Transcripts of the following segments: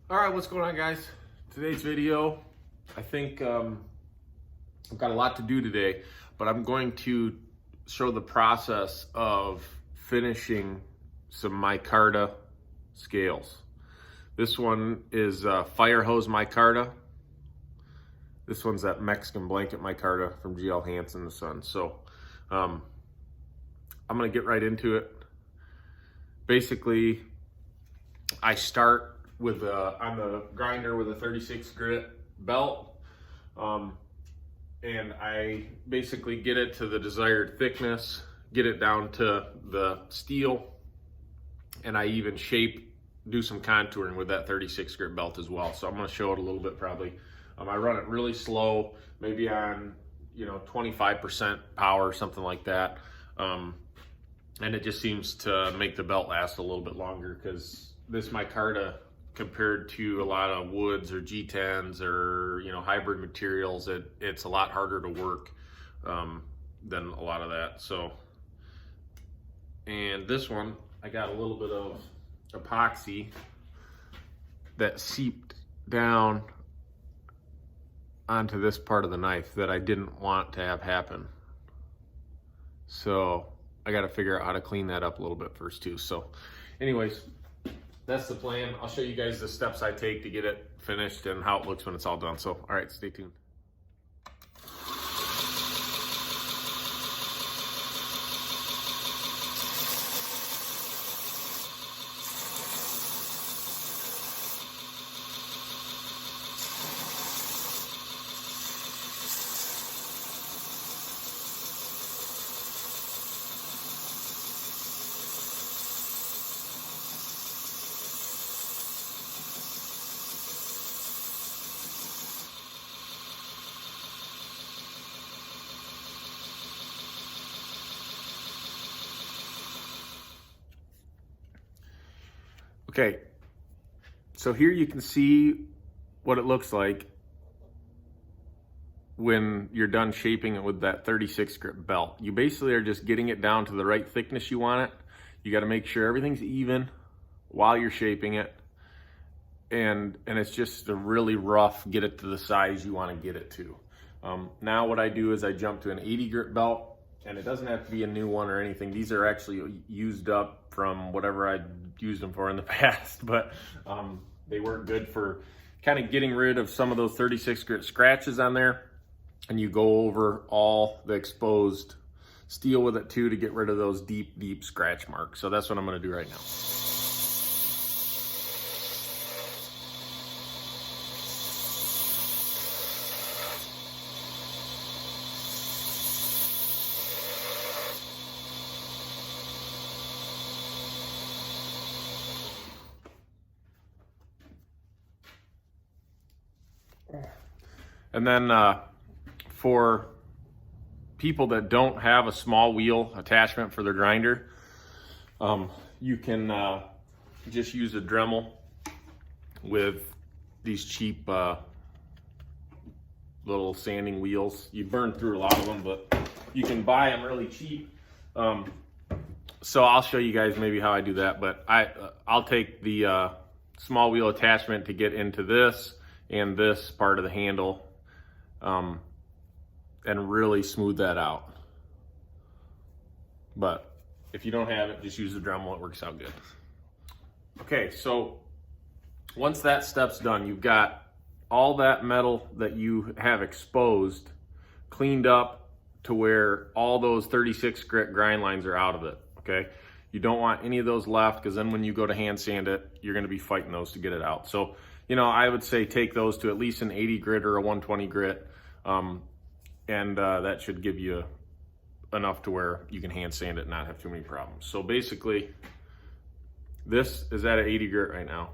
All right, what's going on, guys? Today's video, I think I've got a lot to do today, but I'm going to show the process of finishing some micarta scales. This one is fire hose micarta. This one's that Mexican blanket micarta from GL Hansen & Sons. So I'm gonna get right into it. Basically, I start with on the grinder with a 36 grit belt, and I basically get it to the desired thickness, get it down to the steel, and I even do some contouring with that 36 grit belt as well. So I'm going to show it a little bit probably. I run it really slow, maybe on 25% power, something like that, and it just seems to make the belt last a little bit longer, because this micarta, compared to a lot of woods or G10s or hybrid materials, it's a lot harder to work than a lot of that. So, and this one, I got a little bit of epoxy that seeped down onto this part of the knife that I didn't want to have happen. So I got to figure out how to clean that up a little bit first too. So anyways, that's the plan. I'll show you guys the steps I take to get it finished and how it looks when it's all done. So, all right, stay tuned. Okay, so here you can see what it looks like when you're done shaping it with that 36 grit belt. You basically are just getting it down to the right thickness you want it. You got to make sure everything's even while you're shaping it, and it's just a really rough, get it to the size you want to get it to. Now what I do is I jump to an 80 grit belt, and it doesn't have to be a new one or anything. These are actually used up from whatever I used them for in the past, but they work good for kind of getting rid of some of those 36 grit scratches on there. And you go over all the exposed steel with it too to get rid of those deep scratch marks. So that's what I'm going to do right now. And then for people that don't have a small wheel attachment for their grinder, you can just use a Dremel with these cheap little sanding wheels. You burn through a lot of them, but you can buy them really cheap. So I'll show you guys maybe how I do that, but I'll take the small wheel attachment to get into this and this part of the handle, and really smooth that out. But if you don't have it, just use the Dremel, it works out good. Okay, so once that step's done, you've got all that metal that you have exposed cleaned up to where all those 36 grit grind lines are out of it, okay? You don't want any of those left, because then when you go to hand sand it, you're gonna be fighting those to get it out. So, I would say take those to at least an 80 grit or a 120 grit, and that should give you enough to where you can hand sand it and not have too many problems. So basically, this is at an 80 grit right now,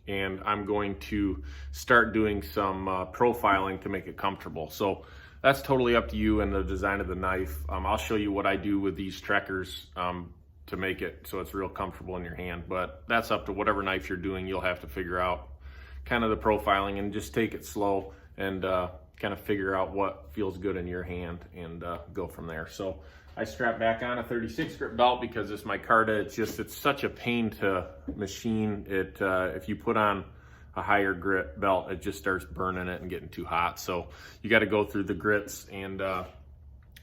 and I'm going to start doing some profiling to make it comfortable. So that's totally up to you and the design of the knife. I'll show you what I do with these Trekkers to make it so it's real comfortable in your hand, but that's up to whatever knife you're doing. You'll have to figure out kind of the profiling and just take it slow and kind of figure out what feels good in your hand and go from there. So I strap back on a 36 grit belt because this micarta, it's such a pain to machine it. If you put on a higher grit belt, it just starts burning it and getting too hot. So you got to go through the grits and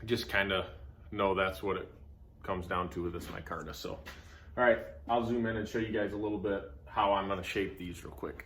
just kind of know that's what it comes down to with this micarta. So, all right, I'll zoom in and show you guys a little bit how I'm going to shape these real quick.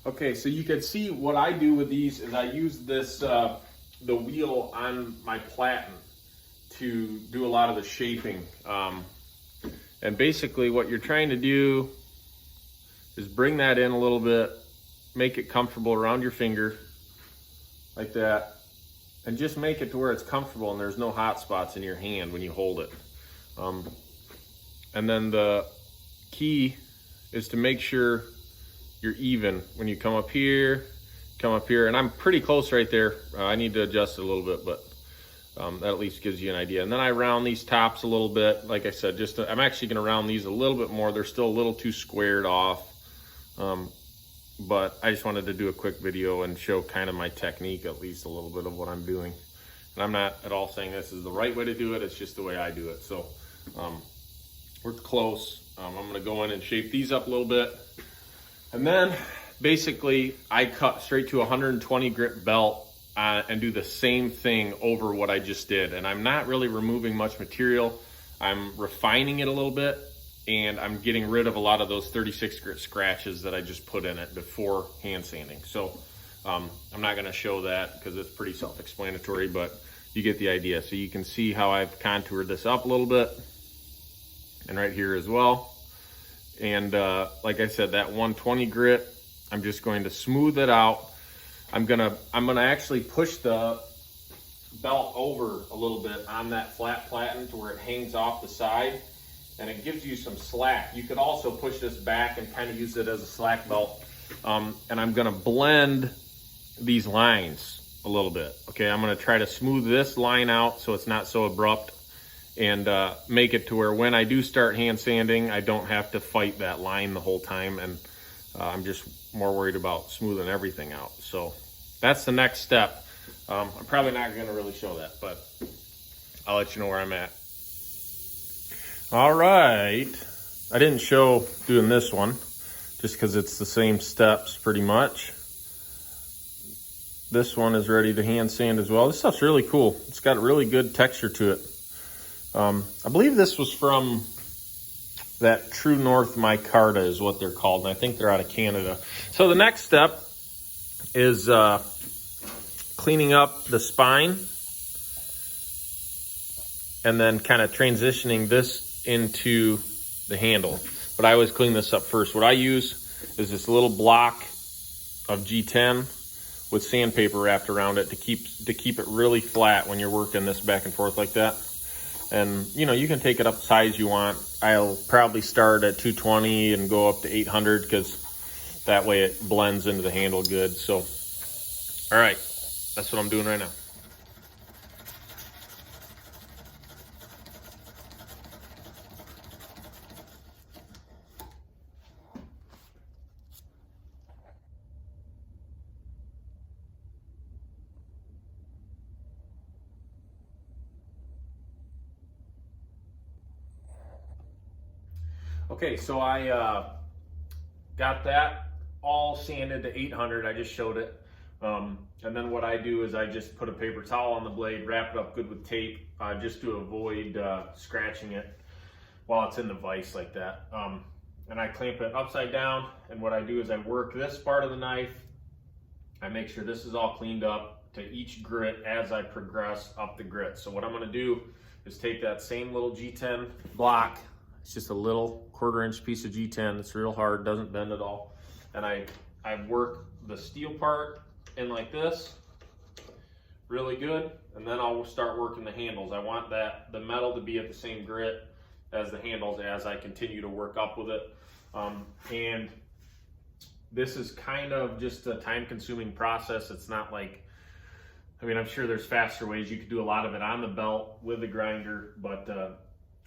Okay, so you can see what I do with these is I use this, the wheel on my platen to do a lot of the shaping. And basically what you're trying to do is bring that in a little bit, make it comfortable around your finger, like that, and just make it to where it's comfortable and there's no hot spots in your hand when you hold it. And then the key is to make sure you're even when you come up here, and I'm pretty close right there. I need to adjust it a little bit, but that at least gives you an idea. And then I round these tops a little bit. Like I said, I'm actually going to round these a little bit more. They're still a little too squared off, but I just wanted to do a quick video and show kind of my technique, at least a little bit of what I'm doing. And I'm not at all saying this is the right way to do it. It's just the way I do it. So we're close. I'm going to go in and shape these up a little bit. And then basically I cut straight to 120 grit belt and do the same thing over what I just did. And I'm not really removing much material. I'm refining it a little bit, and I'm getting rid of a lot of those 36 grit scratches that I just put in it before hand sanding. So I'm not going to show that because it's pretty self-explanatory, but you get the idea. So you can see how I've contoured this up a little bit, and right here as well. And like I said, that 120 grit, I'm just going to smooth it out. I'm gonna actually push the belt over a little bit on that flat platen to where it hangs off the side, and it gives you some slack. You could also push this back and kind of use it as a slack belt. And I'm gonna blend these lines a little bit. Okay, I'm gonna try to smooth this line out so it's not so abrupt, and make it to where when I do start hand sanding, I don't have to fight that line the whole time, and I'm just more worried about smoothing everything out. So that's the next step. I'm probably not going to really show that, but I'll let you know where I'm at. All right, I didn't show doing this one just because it's the same steps pretty much. This one is ready to hand sand as well. This stuff's really cool. It's got a really good texture to it. I believe this was from that True North Micarta is what they're called, and I think they're out of Canada. So the next step is cleaning up the spine and then kind of transitioning this into the handle. But I always clean this up first. What I use is this little block of G10 with sandpaper wrapped around it to keep it really flat when you're working this back and forth like that. And you know, you can take it up the size you want. I'll probably start at 220 and go up to 800 because that way it blends into the handle good. So, all right, that's what I'm doing right now. Okay, so I got that all sanded to 800. I just showed it. And then what I do is I just put a paper towel on the blade, wrap it up good with tape, just to avoid scratching it while it's in the vise like that. And I clamp it upside down, and what I do is I work this part of the knife I make sure this is all cleaned up to each grit as I progress up the grit. So what I'm gonna do is take that same little G10 block. It's just a little 1/4 inch piece of G10. It's real hard, doesn't bend at all. And I work the steel part in like this, really good. And then I'll start working the handles. I want the metal to be at the same grit as the handles as I continue to work up with it. And this is kind of just a time-consuming process. It's not like, I mean, I'm sure there's faster ways. You could do a lot of it on the belt with the grinder, but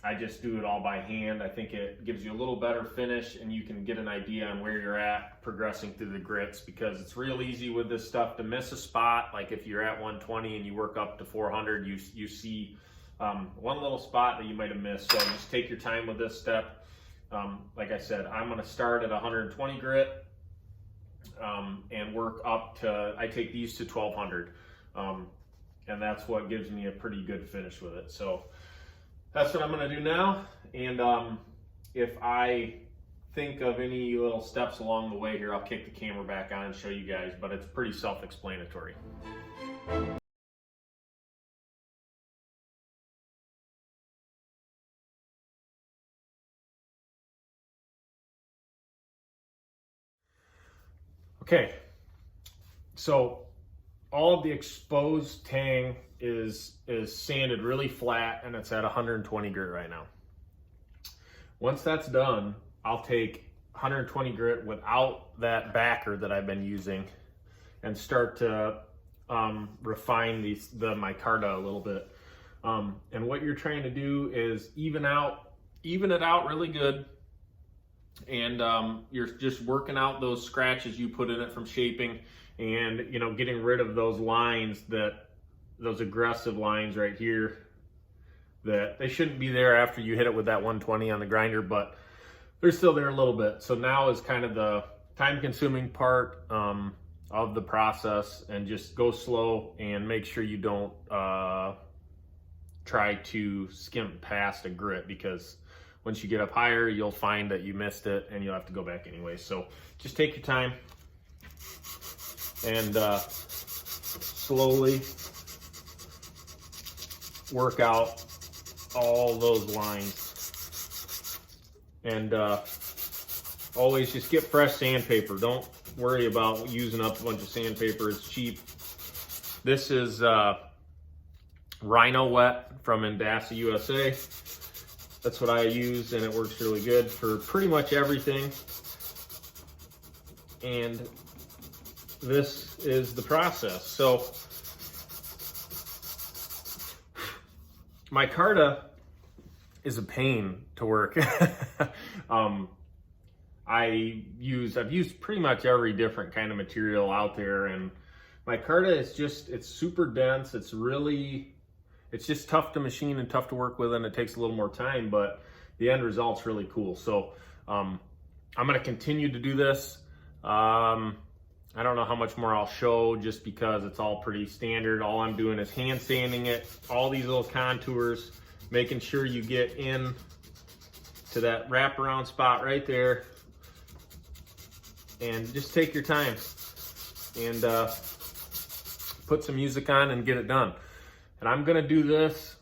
I just do it all by hand. I think it gives you a little better finish, and you can get an idea on where you're at progressing through the grits, because it's real easy with this stuff to miss a spot. Like if you're at 120 and you work up to 400, you see one little spot that you might have missed. So just take your time with this step. Like I said, I'm gonna start at 120 grit and work up to, I take these to 1200. And that's what gives me a pretty good finish with it. So that's what I'm gonna do now. And if I think of any little steps along the way here, I'll kick the camera back on and show you guys, but it's pretty self-explanatory. Okay, so all of the exposed tang is sanded really flat, and it's at 120 grit right now. Once that's done, I'll take 120 grit without that backer that I've been using and start to refine the micarta a little bit. And what you're trying to do is even it out really good. And you're just working out those scratches you put in it from shaping, and getting rid of those lines, those aggressive lines right here, that they shouldn't be there after you hit it with that 120 on the grinder, but they're still there a little bit. So now is kind of the time-consuming part of the process, and just go slow and make sure you don't try to skimp past a grit, because once you get up higher, you'll find that you missed it and you'll have to go back anyway. So just take your time and slowly work out all those lines. And always just get fresh sandpaper. Don't worry about using up a bunch of sandpaper. It's cheap. This is Rhino Wet from Indasa, USA. That's what I use, and it works really good for pretty much everything. And this is the process. So micarta is a pain to work. I've used pretty much every different kind of material out there, and micarta is it's super dense. It's just tough to machine and tough to work with, and it takes a little more time, but the end result's really cool. So I'm gonna continue to do this. I don't know how much more I'll show, just because it's all pretty standard. All I'm doing is hand sanding it, all these little contours, making sure you get in to that wraparound spot right there, and just take your time and put some music on and get it done. And I'm gonna do this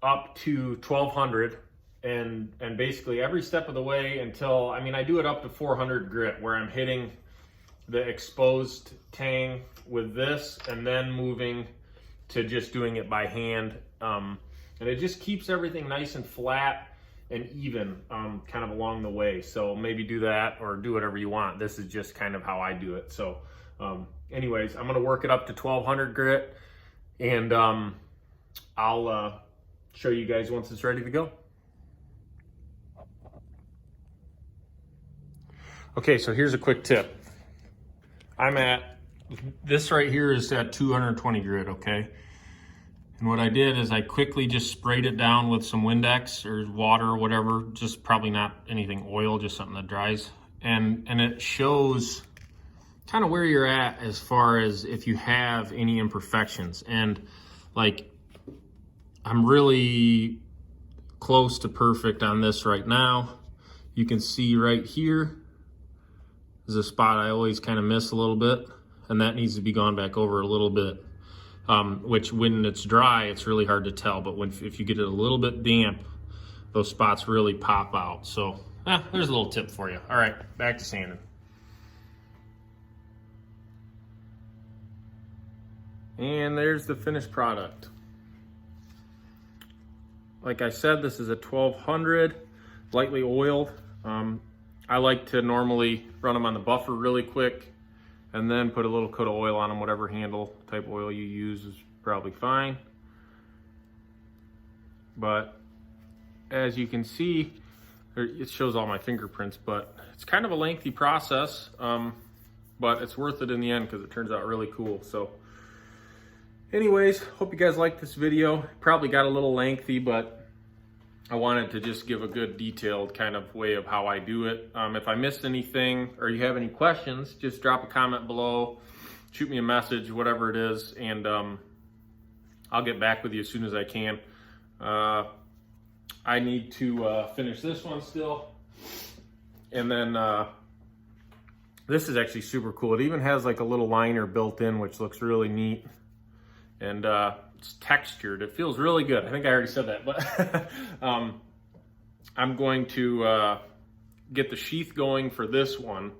up to 1200, and basically every step of the way until, I do it up to 400 grit, where I'm hitting the exposed tang with this, and then moving to just doing it by hand. And it just keeps everything nice and flat and even kind of along the way. So maybe do that, or do whatever you want. This is just kind of how I do it. So anyways, I'm gonna work it up to 1200 grit, and I'll show you guys once it's ready to go. Okay, so here's a quick tip. This right here is at 220 grit, okay? And what I did is I quickly just sprayed it down with some Windex or water or whatever, just probably not anything oil, just something that dries. And it shows kind of where you're at as far as if you have any imperfections. And like, I'm really close to perfect on this right now. You can see right here is a spot I always kind of miss a little bit. and that needs to be gone back over a little bit. Which when it's dry, it's really hard to tell, but if you get it a little bit damp, those spots really pop out. So there's a little tip for you. All right, back to sanding. And there's the finished product. Like I said, this is a 1200, lightly oiled. I like to normally run them on the buffer really quick and then put a little coat of oil on them. Whatever handle type of oil you use is probably fine. But as you can see, it shows all my fingerprints, but it's kind of a lengthy process, but it's worth it in the end because it turns out really cool. So anyways, hope you guys liked this video. Probably got a little lengthy, but I wanted to just give a good detailed kind of way of how I do it. If I missed anything or you have any questions, just drop a comment below, shoot me a message, whatever it is, and I'll get back with you as soon as I can. I need to finish this one still. And then this is actually super cool. It even has like a little liner built in, which looks really neat. And it's textured. It feels really good. I think I already said that, but I'm going to get the sheath going for this one.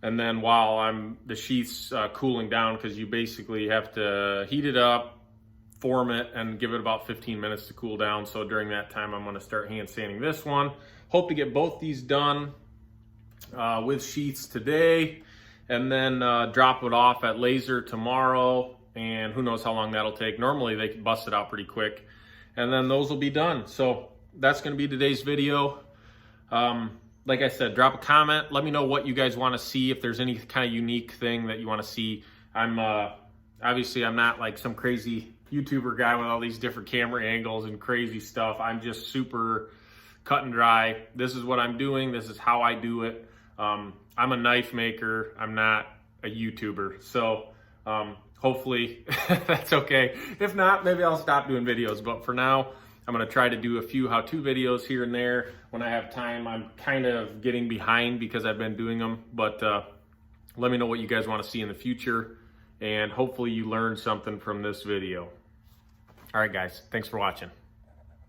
And then while the sheath's cooling down, because you basically have to heat it up, form it, and give it about 15 minutes to cool down. So during that time, I'm going to start hand sanding this one. Hope to get both these done with sheaths today, and then drop it off at laser tomorrow. And who knows how long that'll take. Normally they can bust it out pretty quick, and then those will be done. So that's going to be today's video. Like I said, drop a comment. Let me know what you guys want to see. If there's any kind of unique thing that you want to see. Obviously I'm not like some crazy YouTuber guy with all these different camera angles and crazy stuff. I'm just super cut and dry. This is what I'm doing. This is how I do it. I'm a knife maker. I'm not a YouTuber. So hopefully that's okay. If not, maybe I'll stop doing videos. But for now, I'm going to try to do a few how-to videos here and there when I have time. I'm kind of getting behind because I've been doing them. But let me know what you guys want to see in the future. And hopefully you learned something from this video. All right, guys. Thanks for watching.